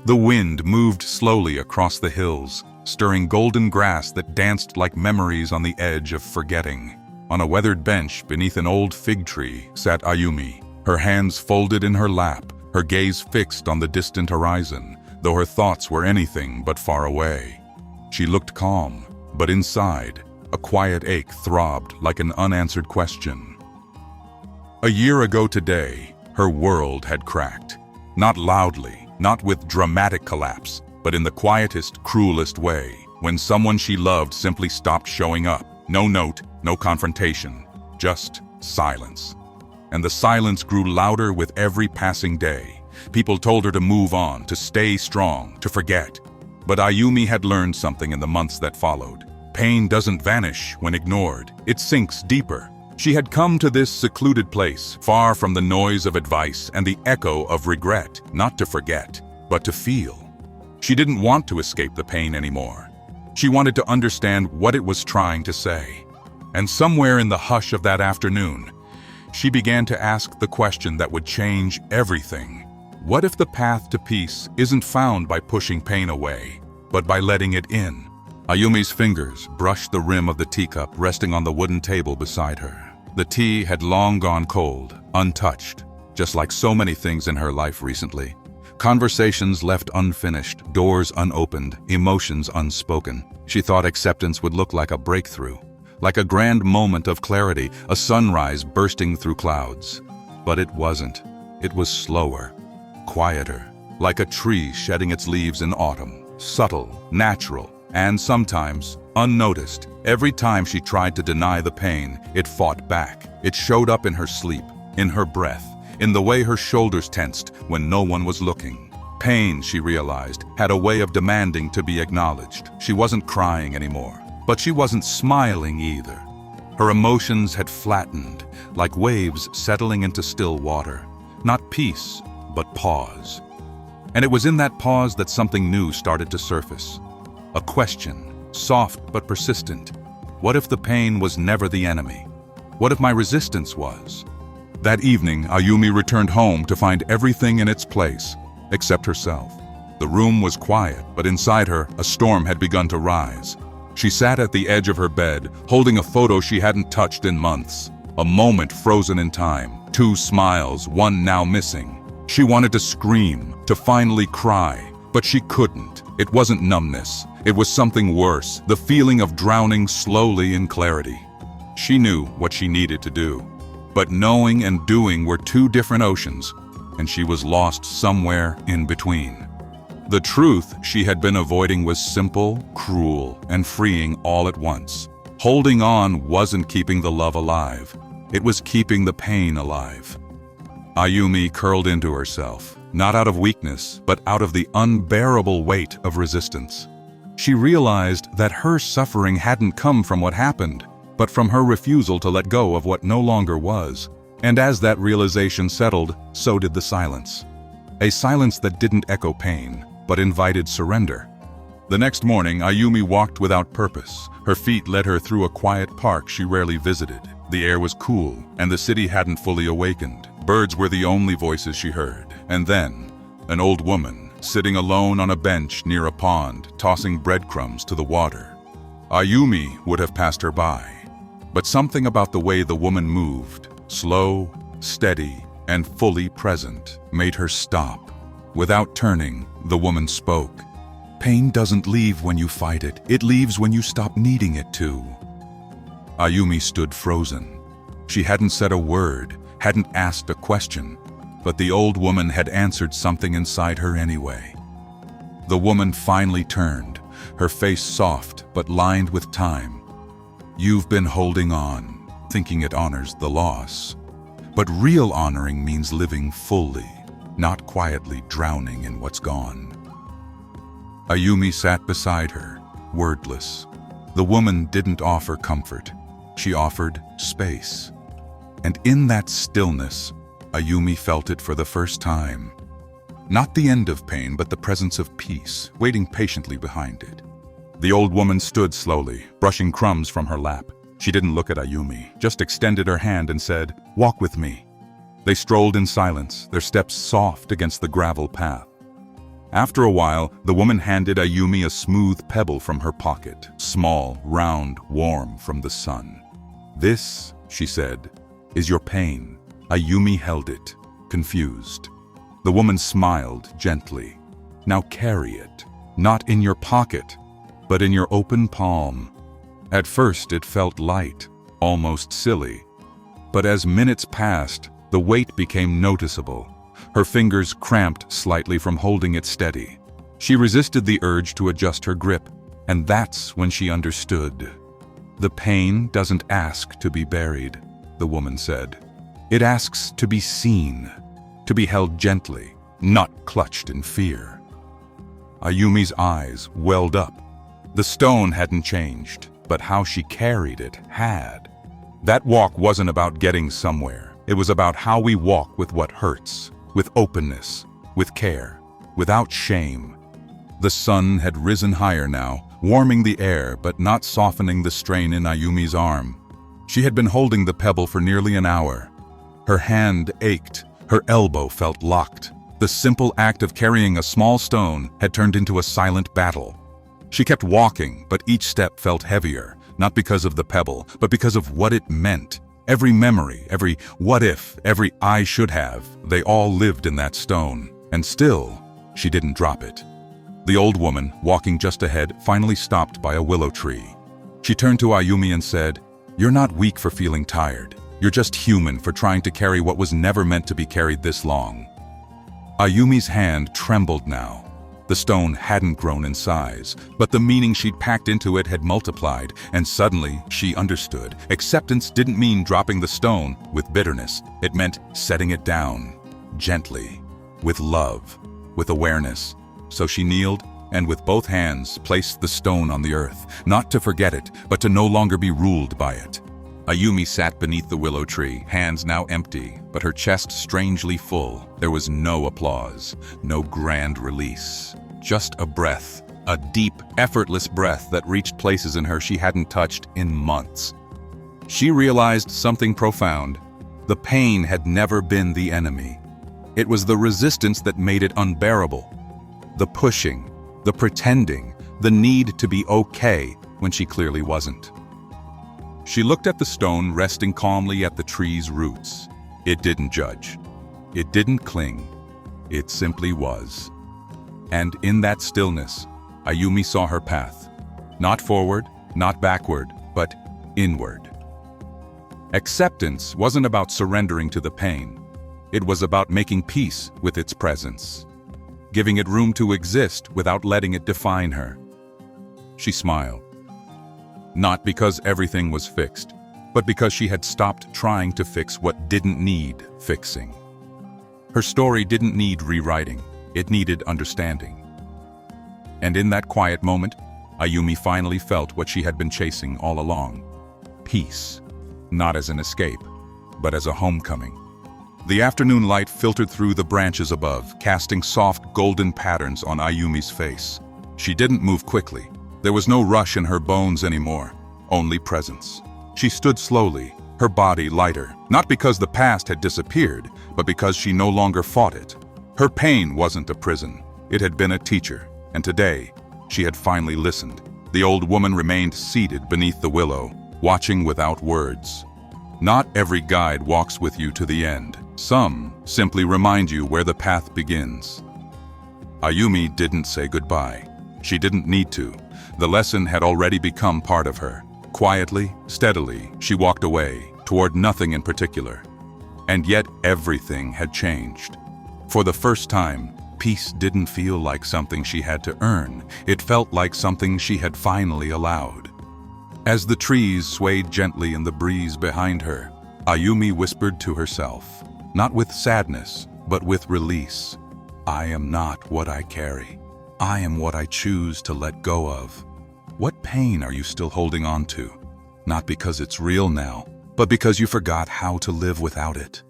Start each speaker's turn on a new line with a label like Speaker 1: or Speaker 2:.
Speaker 1: The wind moved slowly across the hills, stirring golden grass that danced like memories on the edge of forgetting. On a weathered bench beneath an old fig tree sat Ayumi, her hands folded in her lap, her gaze fixed on the distant horizon, though her thoughts were anything but far away. She looked calm, but inside, a quiet ache throbbed like an unanswered question. A year ago today, her world had cracked. Not loudly, not with dramatic collapse, but in the quietest, cruelest way, when someone she loved simply stopped showing up. No note, no confrontation, just silence. And the silence grew louder with every passing day. People told her to move on, to stay strong, to forget. But Ayumi had learned something in the months that followed. Pain doesn't vanish when ignored. It sinks deeper. She had come to this secluded place, far from the noise of advice and the echo of regret, not to forget, but to feel. She didn't want to escape the pain anymore. She wanted to understand what it was trying to say. And somewhere in the hush of that afternoon, she began to ask the question that would change everything. What if the path to peace isn't found by pushing pain away, but by letting it in? Ayumi's fingers brushed the rim of the teacup resting on the wooden table beside her. The tea had long gone cold, untouched, just like so many things in her life recently. Conversations left unfinished, doors unopened, emotions unspoken. She thought acceptance would look like a breakthrough, like a grand moment of clarity, a sunrise bursting through clouds. But it wasn't. It was slower, quieter, like a tree shedding its leaves in autumn, subtle, natural, and sometimes unnoticed. Every time she tried to deny the pain, it fought back. It showed up in her sleep, in her breath, in the way her shoulders tensed when no one was looking. Pain, she realized, had a way of demanding to be acknowledged. She wasn't crying anymore, but she wasn't smiling either. Her emotions had flattened, like waves settling into still water. Not peace, but pause. And it was in that pause that something new started to surface. A question, soft but persistent. What if the pain was never the enemy? What if my resistance was? That evening, Ayumi returned home to find everything in its place, except herself. The room was quiet, but inside her, a storm had begun to rise. She sat at the edge of her bed, holding a photo she hadn't touched in months. A moment frozen in time, 2 smiles, one now missing. She wanted to scream, to finally cry, but she couldn't. It wasn't numbness. It was something worse, the feeling of drowning slowly in clarity. She knew what she needed to do. But knowing and doing were 2 different oceans, and she was lost somewhere in between. The truth she had been avoiding was simple, cruel, and freeing all at once. Holding on wasn't keeping the love alive. It was keeping the pain alive. Ayumi curled into herself, not out of weakness, but out of the unbearable weight of resistance. She realized that her suffering hadn't come from what happened, but from her refusal to let go of what no longer was. And as that realization settled, so did the silence. A silence that didn't echo pain, but invited surrender. The next morning, Ayumi walked without purpose. Her feet led her through a quiet park she rarely visited. The air was cool, and the city hadn't fully awakened. Birds were the only voices she heard. And then, an old woman, sitting alone on a bench near a pond, tossing breadcrumbs to the water. Ayumi would have passed her by. But something about the way the woman moved, slow, steady, and fully present, made her stop. Without turning, the woman spoke. Pain doesn't leave when you fight it. It leaves when you stop needing it to. Ayumi stood frozen. She hadn't said a word, hadn't asked a question, but the old woman had answered something inside her anyway. The woman finally turned, her face soft but lined with time. You've been holding on, thinking it honors the loss. But real honoring means living fully, not quietly drowning in what's gone. Ayumi sat beside her, wordless. The woman didn't offer comfort. She offered space. And in that stillness, Ayumi felt it for the first time. Not the end of pain, but the presence of peace, waiting patiently behind it. The old woman stood slowly, brushing crumbs from her lap. She didn't look at Ayumi, just extended her hand and said, "Walk with me." They strolled in silence, their steps soft against the gravel path. After a while, the woman handed Ayumi a smooth pebble from her pocket, small, round, warm from the sun. "This," she said, "is your pain." Ayumi held it, confused. The woman smiled gently. "Now carry it, not in your pocket, but in your open palm." At first it felt light, almost silly. But as minutes passed, the weight became noticeable. Her fingers cramped slightly from holding it steady. She resisted the urge to adjust her grip, and that's when she understood. "The pain doesn't ask to be buried," the woman said. "It asks to be seen, to be held gently, not clutched in fear." Ayumi's eyes welled up. The stone hadn't changed, but how she carried it had. That walk wasn't about getting somewhere. It was about how we walk with what hurts, with openness, with care, without shame. The sun had risen higher now, warming the air but not softening the strain in Ayumi's arm. She had been holding the pebble for nearly an hour. Her hand ached, her elbow felt locked. The simple act of carrying a small stone had turned into a silent battle. She kept walking, but each step felt heavier, not because of the pebble, but because of what it meant. Every memory, every what if, every I should have, they all lived in that stone. And still, she didn't drop it. The old woman, walking just ahead, finally stopped by a willow tree. She turned to Ayumi and said, "You're not weak for feeling tired. You're just human for trying to carry what was never meant to be carried this long." Ayumi's hand trembled now. The stone hadn't grown in size, but the meaning she'd packed into it had multiplied, and suddenly she understood. Acceptance didn't mean dropping the stone with bitterness. It meant setting it down, gently, with love, with awareness. So she kneeled and with both hands placed the stone on the earth, not to forget it, but to no longer be ruled by it. Ayumi sat beneath the willow tree, hands now empty, but her chest strangely full. There was no applause, no grand release. Just a breath, a deep, effortless breath that reached places in her she hadn't touched in months. She realized something profound. The pain had never been the enemy. It was the resistance that made it unbearable. The pushing, the pretending, the need to be okay when she clearly wasn't. She looked at the stone resting calmly at the tree's roots. It didn't judge. It didn't cling. It simply was. And in that stillness, Ayumi saw her path. Not forward, not backward, but inward. Acceptance wasn't about surrendering to the pain. It was about making peace with its presence, giving it room to exist without letting it define her. She smiled. Not because everything was fixed, but because she had stopped trying to fix what didn't need fixing. Her story didn't need rewriting, it needed understanding. And in that quiet moment, Ayumi finally felt what she had been chasing all along. Peace, not as an escape, but as a homecoming. The afternoon light filtered through the branches above, casting soft golden patterns on Ayumi's face. She didn't move quickly. There was no rush in her bones anymore, only presence. She stood slowly, her body lighter, not because the past had disappeared, but because she no longer fought it. Her pain wasn't a prison, it had been a teacher, and today, she had finally listened. The old woman remained seated beneath the willow, watching without words. Not every guide walks with you to the end. Some simply remind you where the path begins. Ayumi didn't say goodbye. She didn't need to. The lesson had already become part of her. Quietly, steadily, she walked away, toward nothing in particular. And yet everything had changed. For the first time, peace didn't feel like something she had to earn. It felt like something she had finally allowed. As the trees swayed gently in the breeze behind her, Ayumi whispered to herself, not with sadness, but with release, "I am not what I carry. I am what I choose to let go of." What pain are you still holding on to? Not because it's real now, but because you forgot how to live without it.